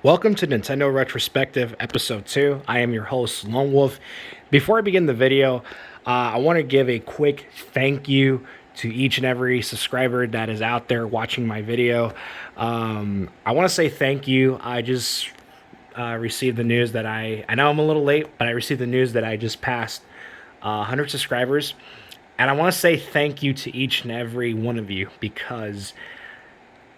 Welcome to Nintendo Retrospective Episode 2. I am your host, Lone Wolf. Before I begin the video, I want to give a quick thank you to each and every subscriber that is out there watching my video. I want to say thank you. I just received the news that I know I'm a little late, but I received the news that I just passed 100 subscribers. And I want to say thank you to each and every one of you because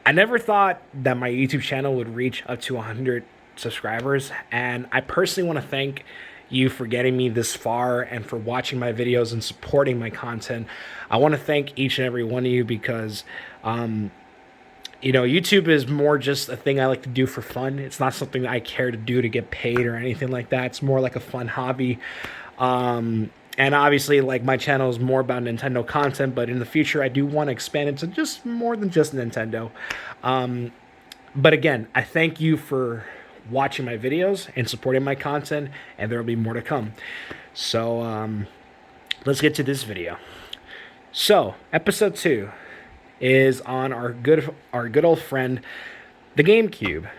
I never thought that my YouTube channel would reach up to 100 subscribers, and I personally want to thank you for getting me this far and for watching my videos and supporting my content. I want to thank each and every one of you because, YouTube is more just a thing I like to do for fun. It's not something I care to do to get paid or anything like that. It's more like a fun hobby. And obviously, like my channel is more about Nintendo content, but in the future, I do want to expand into just more than just Nintendo. But again, I thank you for watching my videos and supporting my content, and there will be more to come. So let's get to this video. So episode 2 is on our good old friend, the GameCube.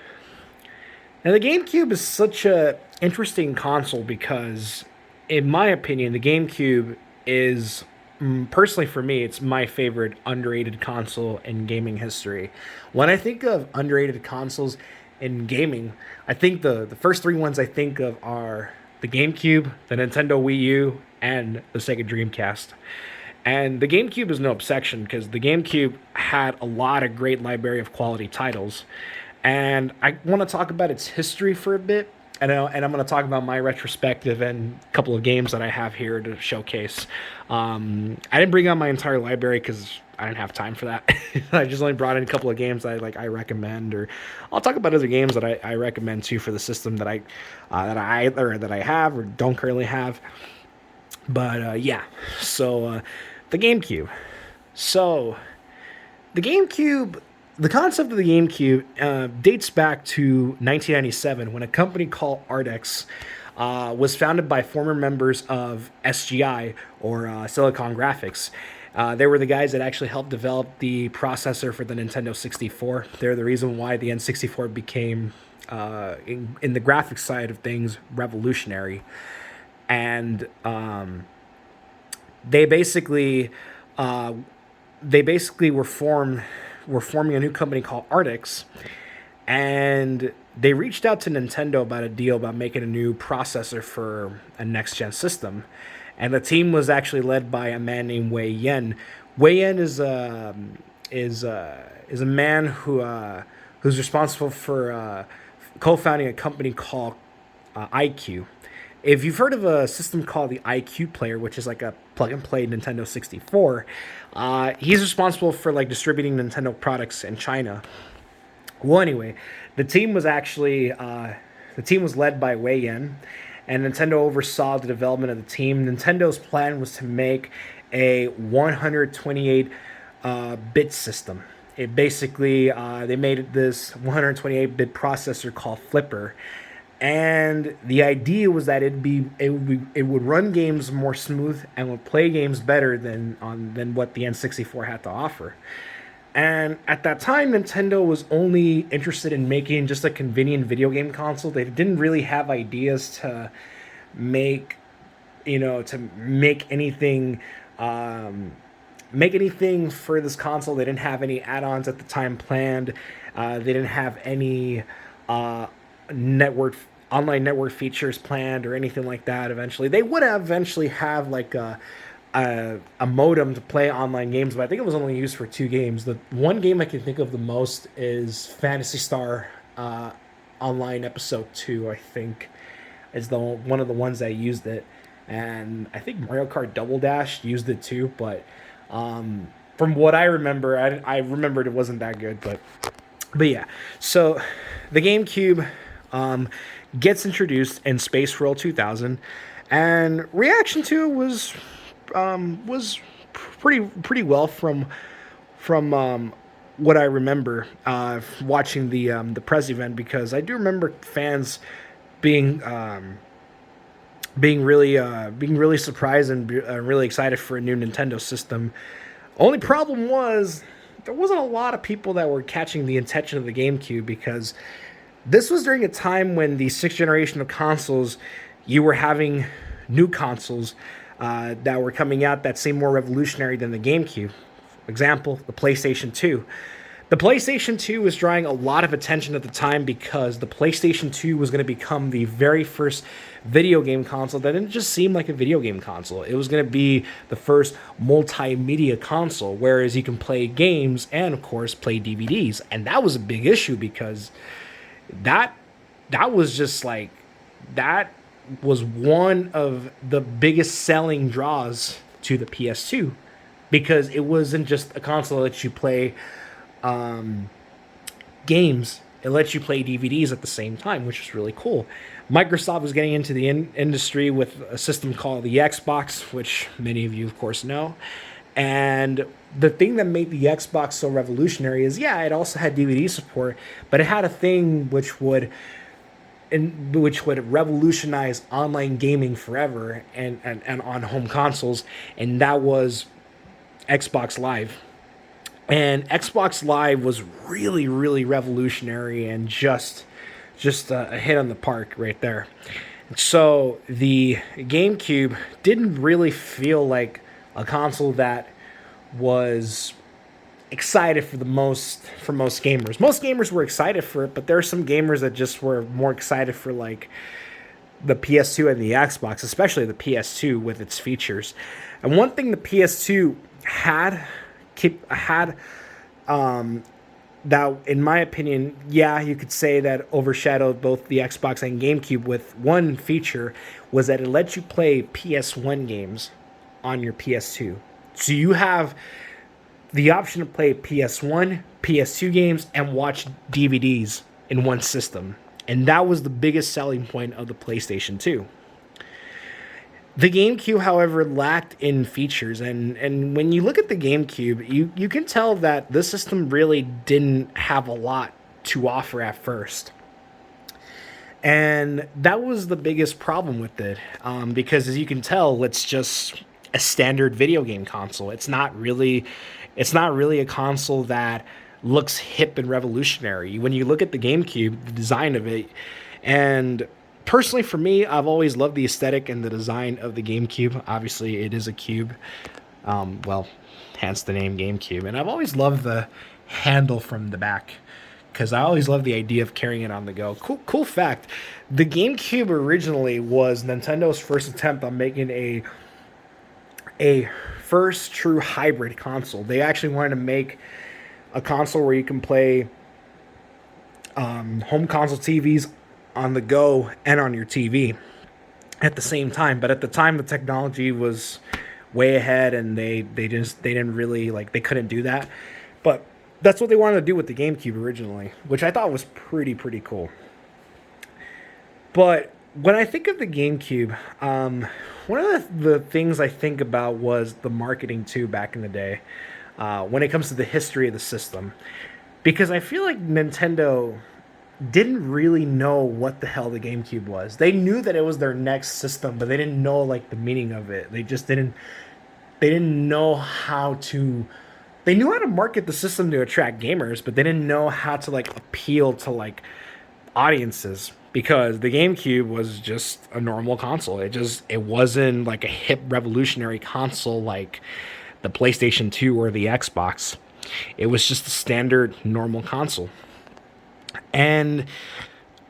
Now, the GameCube is such a interesting console because, in my opinion, the GameCube is, personally for me, it's my favorite underrated console in gaming history. When I think of underrated consoles in gaming, I think the first three ones I think of are the GameCube, the Nintendo Wii U, and the Sega Dreamcast. And the GameCube is no exception because the GameCube had a lot of great library of quality titles. And I want to talk about its history for a bit. And I'm going to talk about my retrospective and a couple of games that I have here to showcase. I didn't bring out my entire library because I didn't have time for that. I just only brought in a couple of games I recommend, or I'll talk about other games that I recommend too for the system that I have or don't currently have. But yeah, so the GameCube. So the GameCube, the concept of the GameCube dates back to 1997 when a company called Ardex was founded by former members of SGI, or Silicon Graphics. They were the guys that actually helped develop the processor for the Nintendo 64. They're the reason why the N64 became, in the graphics side of things, revolutionary. And they basically were forming a new company called Artix, and they reached out to Nintendo about a deal about making a new processor for a next gen system. And the team was actually led by a man named Wei Yen. Wei Yen is a man who's responsible for co-founding a company called IQ. If you've heard of a system called the IQ Player, which is like a plug-and-play Nintendo 64, he's responsible for like distributing Nintendo products in China. Well, anyway, the team was led by Wei Yan, and Nintendo oversaw the development of the team. Nintendo's plan was to make a 128 bit system. It basically they made this 128-bit processor called Flipper. And the idea was that it would run games more smooth and would play games better than what the N64 had to offer. And at that time, Nintendo was only interested in making just a convenient video game console. They didn't really have ideas to make, make anything for this console. They didn't have any add-ons at the time planned. They didn't have any network online network features planned or anything like that. Eventually they would eventually have like a modem to play online games, but I think it was only used for two games. The one game I can think of the most is Phantasy Star Online Episode 2, I think, is the one of the ones that used it. And I think Mario Kart Double Dash used it too, but from what I remember, I remembered it wasn't that good, but yeah. So the GameCube gets introduced in Space World 2000, and reaction to it was pretty well from what I remember watching the press event, because I do remember fans being really surprised and really excited for a new Nintendo system. Only problem was there wasn't a lot of people that were catching the attention of the GameCube, because This was during a time when the sixth generation of consoles, you were having new consoles that were coming out that seemed more revolutionary than the GameCube. For example, the PlayStation 2. The PlayStation 2 was drawing a lot of attention at the time because the PlayStation 2 was going to become the very first video game console that didn't just seem like a video game console. It was going to be the first multimedia console, whereas you can play games and, of course, play DVDs. And that was a big issue because that that was just like that was one of the biggest selling draws to the PS2 because it wasn't just a console that lets you play games. It lets you play DVDs at the same time, which is really cool. Microsoft was getting into the industry with a system called the Xbox, which many of you, of course, know. And the thing that made the Xbox so revolutionary is, yeah, it also had DVD support, but it had a thing which would revolutionize online gaming forever and on home consoles, and that was Xbox Live. And Xbox Live was really, really revolutionary and just a hit on the park right there. So the GameCube didn't really feel like a console that was excited for most gamers. Most gamers were excited for it, but there are some gamers that just were more excited for like the PS2 and the Xbox, especially the PS2 with its features. And one thing the PS2 had that, in my opinion, yeah, you could say that overshadowed both the Xbox and GameCube with one feature was that it lets you play PS1 games on your PS2. So you have the option to play PS1, PS2 games, and watch DVDs in one system. And that was the biggest selling point of the PlayStation 2. The GameCube, however, lacked in features, and when you look at the GameCube, you can tell that this system really didn't have a lot to offer at first. And that was the biggest problem with it, because as you can tell, it's just a standard video game console. It's not really a console that looks hip and revolutionary. When you look at the GameCube, the design of it, and personally for me, I've always loved the aesthetic and the design of the GameCube. Obviously, it is a cube. Well, hence the name GameCube. And I've always loved the handle from the back because I always loved the idea of carrying it on the go. Cool fact. The GameCube originally was Nintendo's first attempt on making a first true hybrid console. They actually wanted to make a console where you can play home console TVs on the go and on your TV at the same time. But at the time, the technology was way ahead, and they didn't really they couldn't do that. But that's what they wanted to do with the GameCube originally, which I thought was pretty cool. But when I think of the GameCube, one of the things I think about was the marketing too back in the day, when it comes to the history of the system, because I feel like Nintendo didn't really know what the hell the GameCube was. They knew that it was their next system, but they didn't know the meaning of it. They just didn't know how to. They knew how to market the system to attract gamers, but they didn't know how to appeal to audiences, because the GameCube was just a normal console. It wasn't a hip revolutionary console like the PlayStation 2 or the Xbox. It was just a standard normal console. And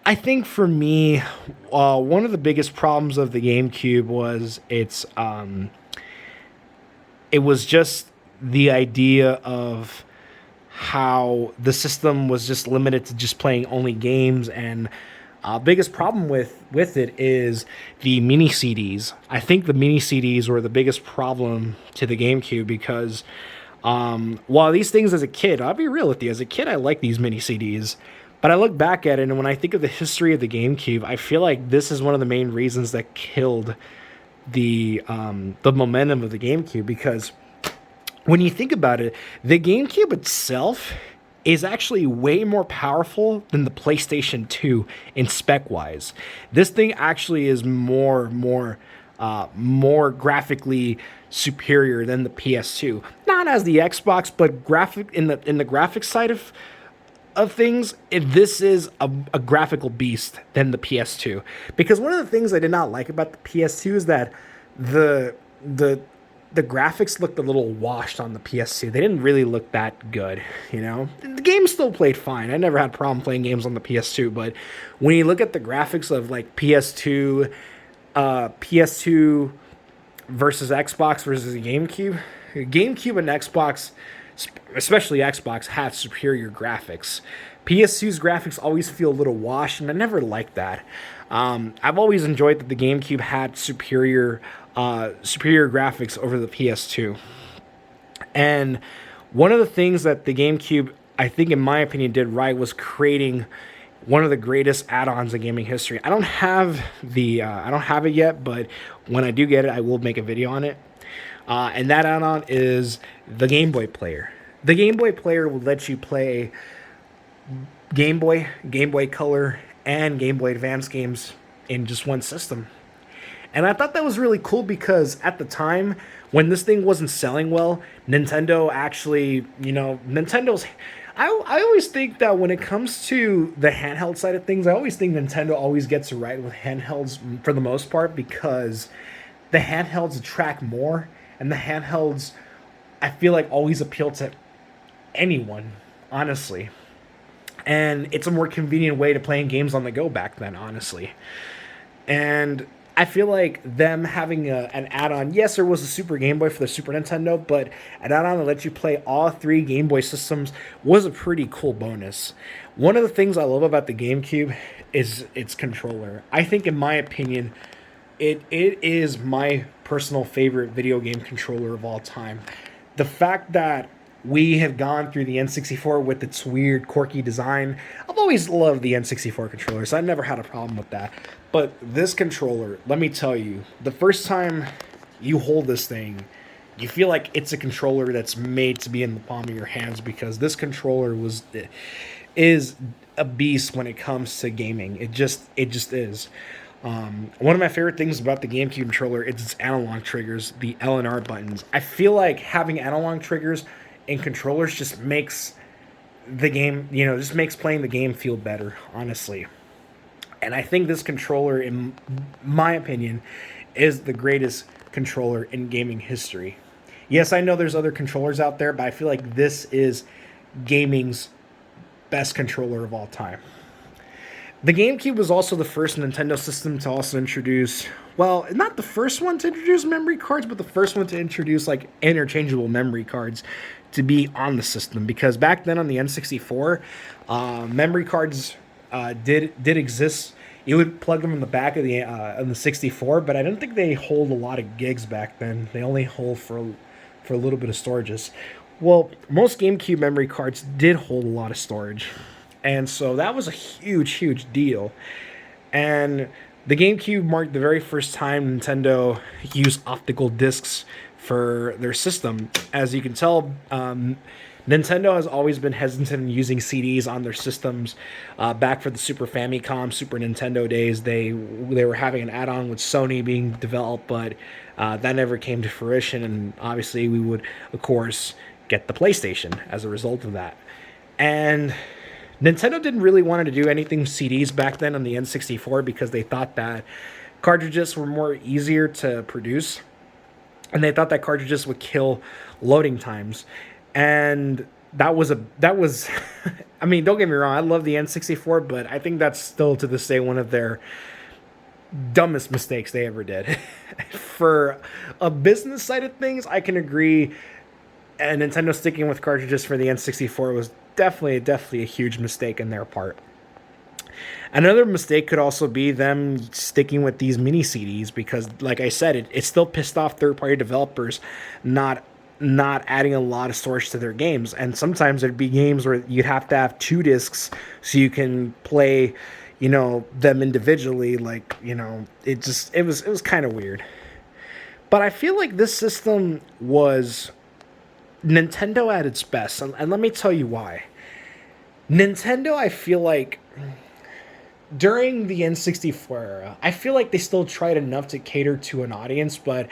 I think for me, one of the biggest problems of the GameCube was it was just the idea of how the system was just limited to just playing only games, and biggest problem with it is the mini CDs. I think the mini CDs were the biggest problem to the GameCube because while these things as a kid, I'll be real with you, as a kid I like these mini CDs. But I look back at it, and when I think of the history of the GameCube, I feel like this is one of the main reasons that killed the momentum of the GameCube. Because when you think about it, the GameCube itself is actually way more powerful than the PlayStation 2 in spec-wise. This thing actually is more graphically superior than the PS2. Not as the Xbox, but in the graphics side of things, if this is a graphical beast than the PS2. Because one of the things I did not like about the PS2 is that the the the graphics looked a little washed on the PS2. They didn't really look that good, you know. The game still played fine. I never had a problem playing games on the PS2, but when you look at the graphics of like PS2 versus Xbox versus the GameCube and Xbox, especially Xbox, had superior graphics. PS2's graphics always feel a little washed, and I never liked that. I've always enjoyed that the GameCube had superior graphics over the PS2. And one of the things that the GameCube, I think, in my opinion, did right was creating one of the greatest add-ons in gaming history. I don't have it yet, but when I do get it, I will make a video on it. And that add-on is the Game Boy Player. The Game Boy Player will let you play Game Boy, Game Boy Color, and Game Boy Advance games in just one system. And I thought that was really cool because at the time, when this thing wasn't selling well, Nintendo actually, Nintendo's... I always think that when it comes to the handheld side of things, I always think Nintendo always gets it right with handhelds for the most part, because the handhelds attract more, and the handhelds, I feel like, always appeal to anyone, honestly. And it's a more convenient way to playing games on the go back then, honestly. And I feel like them having an add-on, yes, there was a Super Game Boy for the Super Nintendo, but an add-on that lets you play all three Game Boy systems was a pretty cool bonus. One of the things I love about the GameCube is its controller. I think, in my opinion, it is my personal favorite video game controller of all time. The fact that we have gone through the N64 with its weird, quirky design. I've always loved the N64 controller, so I never had a problem with that. But this controller, let me tell you, the first time you hold this thing, you feel like it's a controller that's made to be in the palm of your hands, because this controller is a beast when it comes to gaming. It just is. One of my favorite things about the GameCube controller is its analog triggers, the L and R buttons. I feel like having analog triggers in controllers just makes the game, just makes playing the game feel better, honestly. And I think this controller, in my opinion, is the greatest controller in gaming history. Yes, I know there's other controllers out there, but I feel like this is gaming's best controller of all time. The GameCube was also the first Nintendo system to also introduce, well, not the first one to introduce memory cards, but the first one to introduce like interchangeable memory cards to be on the system. Because back then on the N64, memory cards did exist. You would plug them in the back of the 64, but I don't think they hold a lot of gigs back then. They only hold for a little bit of storages. Well, most GameCube memory cards did hold a lot of storage. And so that was a huge, huge deal. And the GameCube marked the very first time Nintendo used optical discs for their system. As you can tell, Nintendo has always been hesitant in using CDs on their systems. Back for the Super Famicom, Super Nintendo days, they were having an add-on with Sony being developed, but that never came to fruition. And obviously we would, of course, get the PlayStation as a result of that. And Nintendo didn't really want to do anything CDs back then on the N64 because they thought that cartridges were more easier to produce, and they thought that cartridges would kill loading times. And that was I mean, don't get me wrong, I love the N64, but I think that's still to this day one of their dumbest mistakes they ever did. For a business side of things, I can agree, and Nintendo sticking with cartridges for the N64 was definitely a huge mistake in their part. Another mistake could also be them sticking with these mini CDs, because, like I said, it still pissed off third-party developers not adding a lot of storage to their games. And sometimes there'd be games where you'd have to have 2 discs so you can play, them individually. Like, it was kind of weird. But I feel like this system was Nintendo at its best, and let me tell you why. Nintendo, I feel like, during the N64 era, I feel like they still tried enough to cater to an audience, but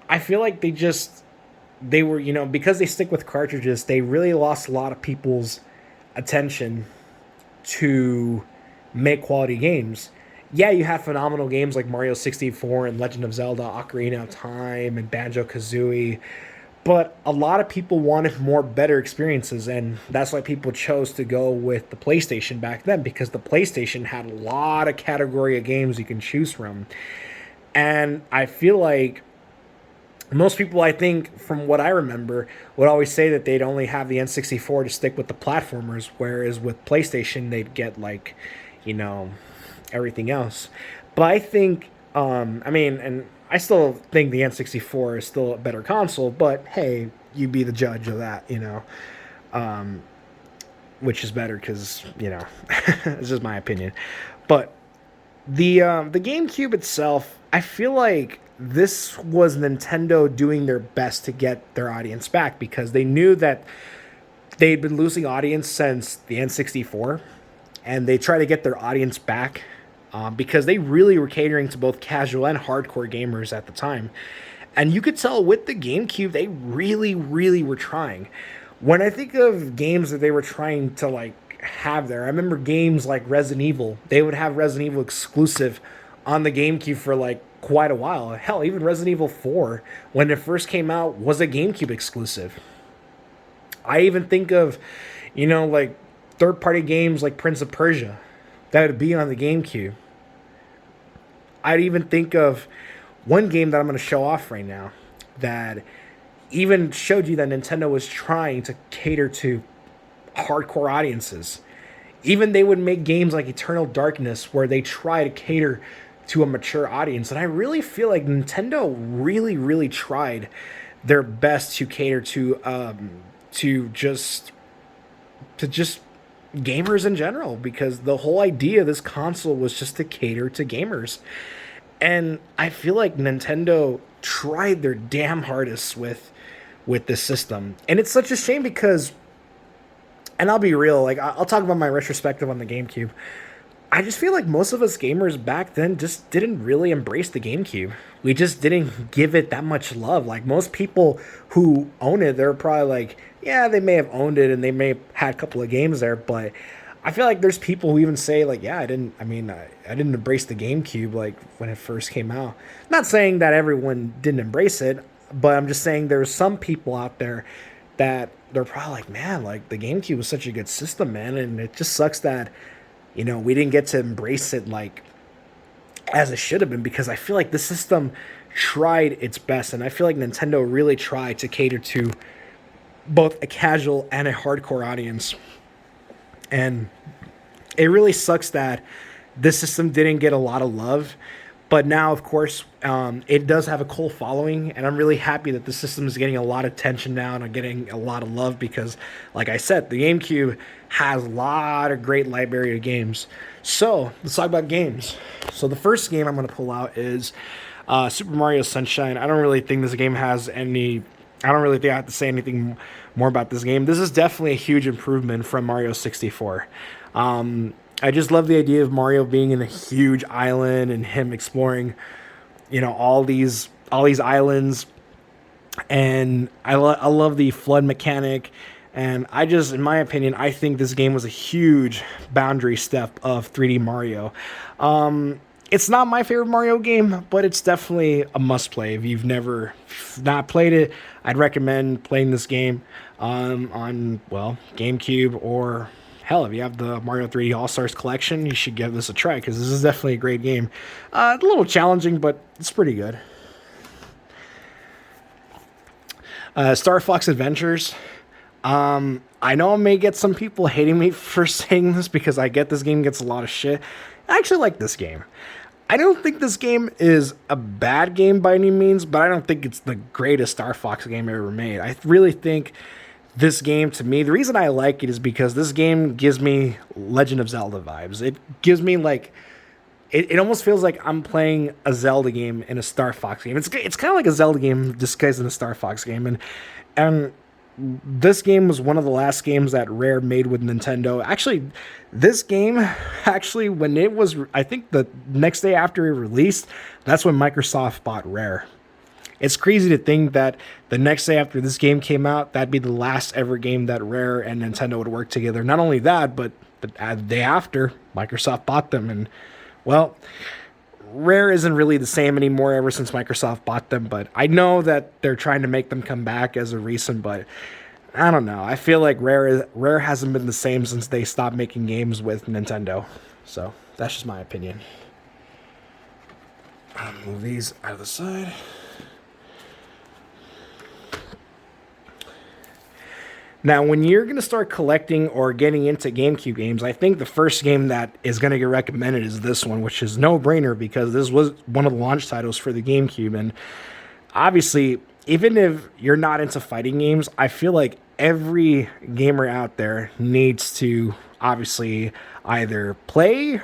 I feel like they were, because they stick with cartridges, they really lost a lot of people's attention to make quality games. Yeah, you have phenomenal games like Mario 64 and Legend of Zelda Ocarina of Time and Banjo Kazooie, but a lot of people wanted more better experiences, and that's why people chose to go with the PlayStation back then, because the PlayStation had a lot of category of games you can choose from. And I feel like most people, I think, from what I remember, would always say that they'd only have the N64 to stick with the platformers, whereas with PlayStation, they'd get, like, you know, everything else. But I think, I mean, and I still think the N64 is still a better console, but hey, you be the judge of that, um, which is better because, it's just my opinion. But the GameCube itself, I feel like this was Nintendo doing their best to get their audience back, because they knew that they'd been losing audience since the N64, and they try to get their audience back, because they really were catering to both casual and hardcore gamers at the time. And you could tell with the GameCube, they really, really were trying. When I think of games that they were trying to like have there, I remember games like Resident Evil. They would have Resident Evil exclusive on the GameCube for like quite a while. Hell, even Resident Evil 4, when it first came out, was a GameCube exclusive. I even think of, like third-party games like Prince of Persia that would be on the GameCube. I'd even think of one game that I'm going to show off right now that even showed you that Nintendo was trying to cater to hardcore audiences. Even they would make games like Eternal Darkness where they try to cater to a mature audience. And I really feel like Nintendo really, really tried their best to cater to just gamers in general, because the whole idea of this console was just to cater to gamers. And I feel like Nintendo tried their damn hardest with this system. And it's such a shame because, and I'll be real, like I'll talk about my retrospective on the GameCube. I just feel like most of us gamers back then just didn't really embrace the GameCube. We just didn't give it that much love. Like most people who own it, they're probably like, yeah, they may have owned it and they may have had a couple of games there, but I feel like there's people who even say like, yeah, I didn't embrace the GameCube like when it first came out. Not saying that everyone didn't embrace it, but I'm just saying there's some people out there that they're probably like, man, like the GameCube was such a good system, man, and it just sucks that we didn't get to embrace it like as it should have been, because I feel like the system tried its best, and I feel like Nintendo really tried to cater to both a casual and a hardcore audience. And it really sucks that this system didn't get a lot of love. But now, of course, it does have a cult following, and I'm really happy that the system is getting a lot of attention now and getting a lot of love because, like I said, the GameCube has a lot of great library of games. So, let's talk about games. So, the first game I'm going to pull out is Super Mario Sunshine. I don't really think this game has any... I don't really think I have to say anything more about this game. This is definitely a huge improvement from Mario 64. I just love the idea of Mario being in a huge island and him exploring, all these islands. And I love the flood mechanic. And in my opinion, I think this game was a huge boundary step of 3D Mario. It's not my favorite Mario game, but it's definitely a must-play. If you've never not played it, I'd recommend playing this game on GameCube, or hell, if you have the Mario 3D All-Stars collection, you should give this a try because this is definitely a great game. A little challenging, but it's pretty good. Star Fox Adventures. I know I may get some people hating me for saying this because I get this game gets a lot of shit. I actually like this game. I don't think this game is a bad game by any means, but I don't think it's the greatest Star Fox game ever made. I really think this game, to me, the reason I like it is because this game gives me Legend of Zelda vibes. It gives me like, it almost feels like I'm playing a Zelda game in a Star Fox game. It's kind of like a Zelda game disguised in a Star Fox game, and this game was one of the last games that Rare made with Nintendo. Actually, this game, when it was, I think the next day after it released, that's when Microsoft bought Rare. It's crazy to think that the next day after this game came out, that'd be the last ever game that Rare and Nintendo would work together. Not only that, but the day after, Microsoft bought them. And, well, Rare isn't really the same anymore ever since Microsoft bought them. But I know that they're trying to make them come back as a recent, but I don't know. I feel like Rare hasn't been the same since they stopped making games with Nintendo. So that's just my opinion. I'll move these out of the side. Now, when you're going to start collecting or getting into GameCube games, I think the first game that is going to get recommended is this one, which is no-brainer because this was one of the launch titles for the GameCube. And obviously, even if you're not into fighting games, I feel like every gamer out there needs to obviously either play,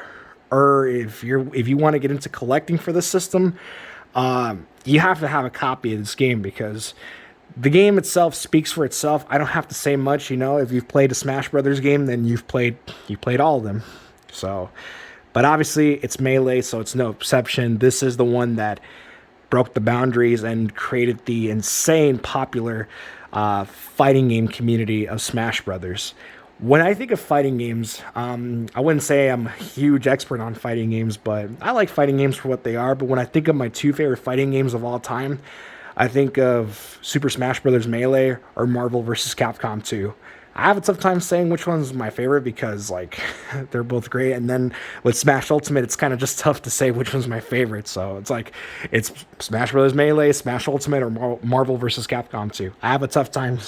or if you want to get into collecting for the system, you have to have a copy of this game because the game itself speaks for itself. I don't have to say much, if you've played a Smash Brothers game, then you played all of them. So, but obviously it's Melee, so it's no exception. This is the one that broke the boundaries and created the insane popular fighting game community of Smash Brothers. When I think of fighting games, I wouldn't say I'm a huge expert on fighting games, but I like fighting games for what they are. But when I think of my two favorite fighting games of all time, I think of Super Smash Bros. Melee or Marvel vs. Capcom 2. I have a tough time saying which one's my favorite because, they're both great. And then with Smash Ultimate, it's kind of just tough to say which one's my favorite. So it's Smash Bros. Melee, Smash Ultimate, or Marvel vs. Capcom 2. I have a tough time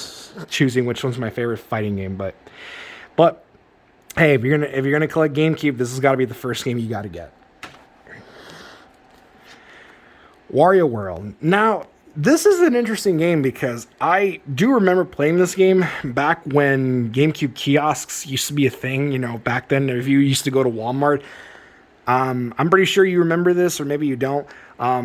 choosing which one's my favorite fighting game. But hey, if you're gonna collect GameCube, this has got to be the first game you got to get. Wario World. Now, this is an interesting game because I do remember playing this game back when GameCube kiosks used to be a thing, back then. If you used to go to Walmart, I'm pretty sure you remember this, or maybe you don't. I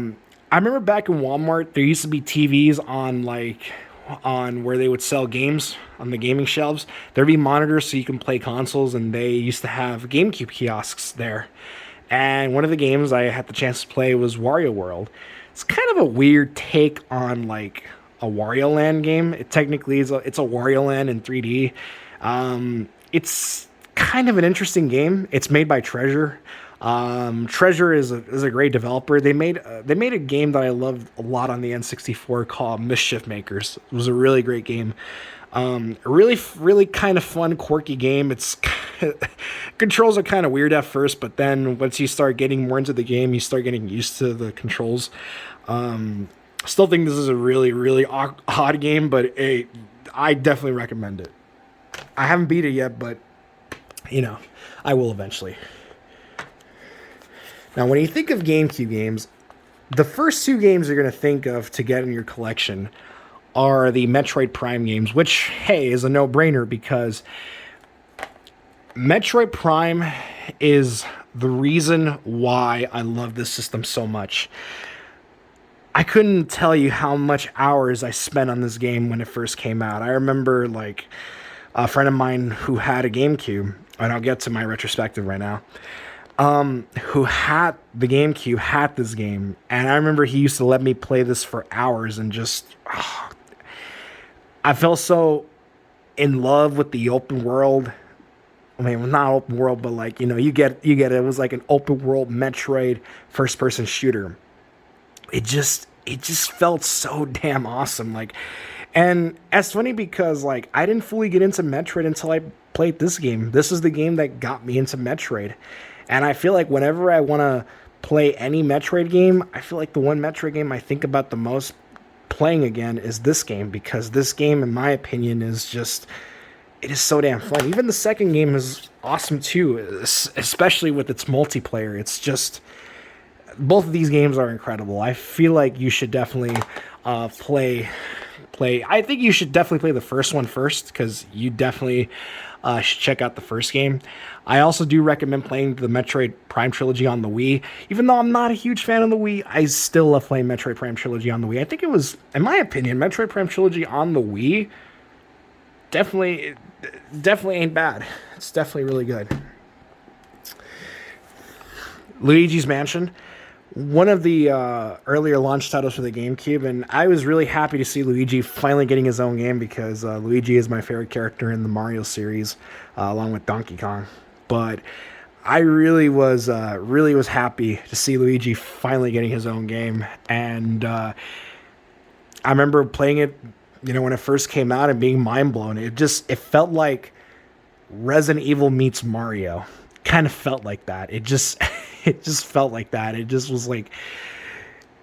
remember back in Walmart, there used to be TVs on where they would sell games on the gaming shelves. There'd be monitors so you can play consoles, and they used to have GameCube kiosks there. And one of the games I had the chance to play was Wario World. It's kind of a weird take on a Wario Land game. It technically it's a Wario Land in 3D. It's kind of an interesting game. It's made by Treasure. Treasure is a great developer. They made a game that I loved a lot on the N64 called Mischief Makers. It was a really great game. Really kind of fun, quirky game. It's controls are kind of weird at first, but then once you start getting more into the game, you start getting used to the controls. Still think this is a really, really odd game, but I definitely recommend it. I haven't beat it yet, but I will eventually. Now, when you think of GameCube games, the first two games you're going to think of to get in your collection are the Metroid Prime games, which, hey, is a no-brainer because Metroid Prime is the reason why I love this system so much. I couldn't tell you how much hours I spent on this game when it first came out. I remember, a friend of mine who had a GameCube, and I'll get to my retrospective right now, who had the GameCube, had this game, and I remember he used to let me play this for hours and just... I felt so in love with the open world. I mean, not open world, but you get it. It was like an open world Metroid first person shooter. It just felt so damn awesome. And it's funny because I didn't fully get into Metroid until I played this game. This is the game that got me into Metroid. And I feel like whenever I want to play any Metroid game, I feel like the one Metroid game I think about the most playing again is this game, because this game, in my opinion, it is so damn fun. Even the second game is awesome too, especially with its multiplayer. It's just, both of these games are incredible. I feel like you should definitely play. I think you should definitely play the first one first, because you definitely should check out the first game. I also do recommend playing the Metroid Prime Trilogy on the Wii. Even though I'm not a huge fan of the Wii, I still love playing Metroid Prime Trilogy on the Wii. I think it was, in my opinion, Metroid Prime Trilogy on the Wii definitely ain't bad. It's definitely really good. Luigi's Mansion. one of the earlier launch titles for the GameCube, and I was really happy to see Luigi finally getting his own game because Luigi is my favorite character in the Mario series, along with Donkey Kong. But I really was happy to see Luigi finally getting his own game, and I remember playing it, when it first came out and being mind blown. It felt like Resident Evil meets Mario. Kind of felt like that. It just it just felt like that. It just was like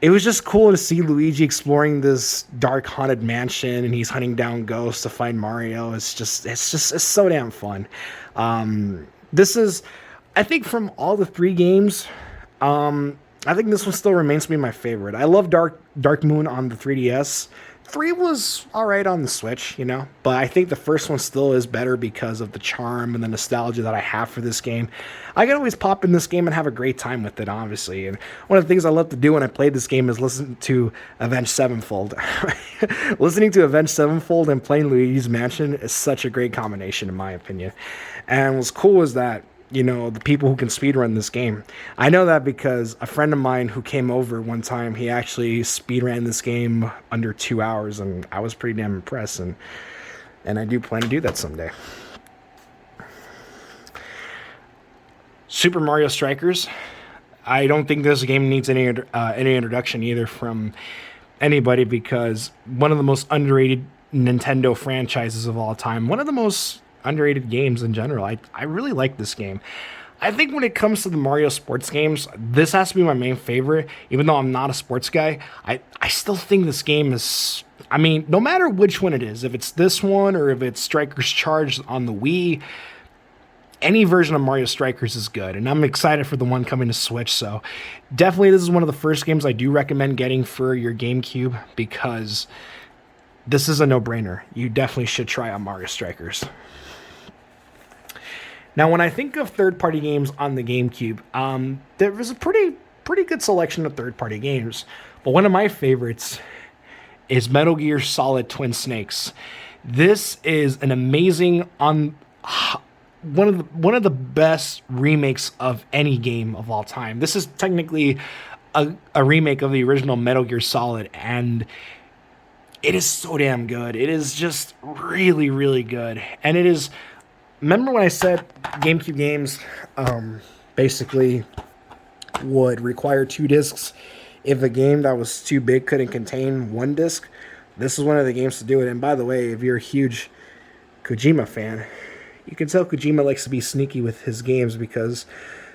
it was just cool to see Luigi exploring this dark haunted mansion and he's hunting down ghosts to find Mario. It's so damn fun. This is I think from all the three games, I think this one still remains to be my favorite. I love Dark Moon on the 3DS. 3 was alright on the Switch, but I think the first one still is better because of the charm and the nostalgia that I have for this game. I can always pop in this game and have a great time with it, obviously. And one of the things I love to do when I play this game is listen to Avenged Sevenfold. Listening to Avenged Sevenfold and playing Luigi's Mansion is such a great combination, in my opinion. And what's cool is that the people who can speedrun this game. I know that because a friend of mine who came over one time, he actually speedran this game under 2 hours, and I was pretty damn impressed, and I do plan to do that someday. Super Mario Strikers. I don't think this game needs any introduction either from anybody because one of the most underrated Nintendo franchises of all time. One of the most underrated games in general. I really like this game. I think when it comes to the Mario sports games, this has to be my main favorite. Even though I'm not a sports guy, I still think this game is... I mean, no matter which one it is, if it's this one or if it's Strikers Charged on the Wii, any version of Mario Strikers is good. And I'm excited for the one coming to Switch. So definitely this is one of the first games I do recommend getting for your GameCube because this is a no-brainer. You definitely should try out Mario Strikers. Now, when I think of third-party games on the GameCube, there was a pretty good selection of third-party games. But one of my favorites is Metal Gear Solid Twin Snakes. This is an amazing one of the best remakes of any game of all time. This is technically a remake of the original Metal Gear Solid, and it is so damn good. It is just really, really good, and it is. Remember when I said GameCube games basically would require 2 discs if a game that was too big couldn't contain 1 disc? This is one of the games to do it. And by the way, if you're a huge Kojima fan, you can tell Kojima likes to be sneaky with his games because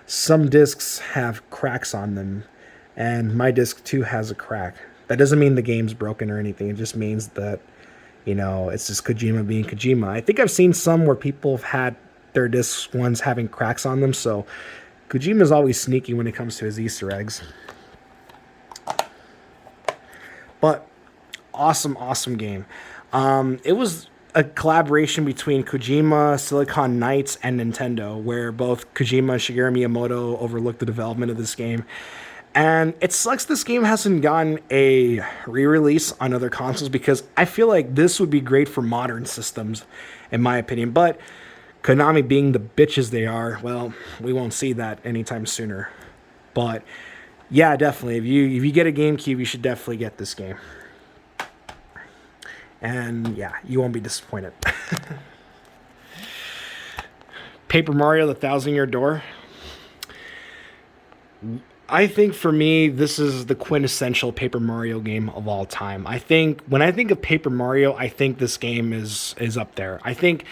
some discs have cracks on them, and my disc too has a crack. That doesn't mean the game's broken or anything. It just means that it's just Kojima being Kojima. I think I've seen some where people have had their disc ones having cracks on them, so Kojima's always sneaky when it comes to his Easter eggs. But awesome game. It was a collaboration between Kojima, Silicon Knights, and Nintendo, where both Kojima and Shigeru Miyamoto overlooked the development of this game. And it sucks this game hasn't gotten a re-release on other consoles because I feel like this would be great for modern systems, in my opinion. But Konami being the bitches they are, well, we won't see that anytime sooner. But yeah, definitely. If you get a GameCube, you should definitely get this game. And yeah, you won't be disappointed. Paper Mario: The Thousand-Year Door. I think for me, this is the quintessential Paper Mario game of all time. I think when I think of Paper Mario, I think this game is up there. I think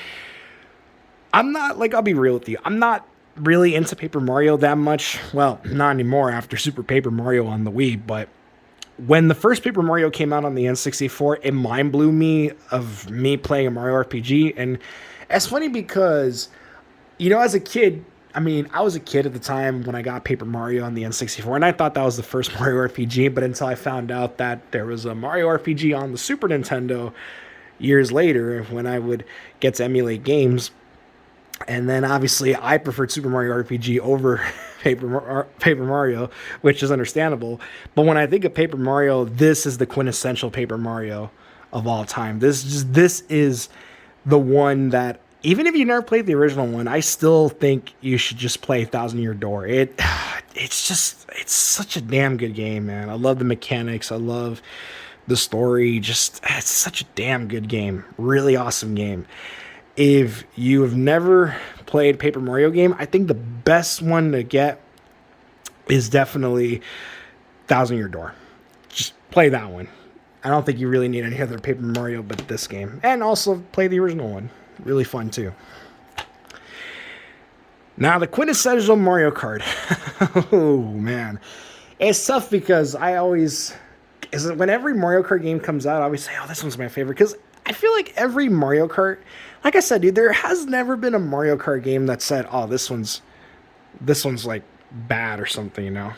I'm not, I'll be real with you. I'm not really into Paper Mario that much. Well, not anymore after Super Paper Mario on the Wii, but when the first Paper Mario came out on the N64, it mind blew me of me playing a Mario RPG. And it's funny because, as a kid, I was a kid at the time when I got Paper Mario on the N64, and I thought that was the first Mario RPG, but until I found out that there was a Mario RPG on the Super Nintendo years later when I would get to emulate games. And then, obviously, I preferred Super Mario RPG over Paper Mario, which is understandable. But when I think of Paper Mario, this is the quintessential Paper Mario of all time. This is the one that, even if you never played the original one, I still think you should just play Thousand Year Door. It's it's such a damn good game, man. I love the mechanics. I love the story. Just it's such a damn good game. Really awesome game. If you have never played Paper Mario game, I think the best one to get is definitely Thousand Year Door. Just play that one. I don't think you really need any other Paper Mario but this game. And also play the original one. Really fun too. Now the quintessential Mario Kart. Oh man. It's tough because when every Mario Kart game comes out, I always say, oh, this one's my favorite. Because I feel like every Mario Kart, like I said, dude, there has never been a Mario Kart game that said, oh, this one's like bad or something, you know?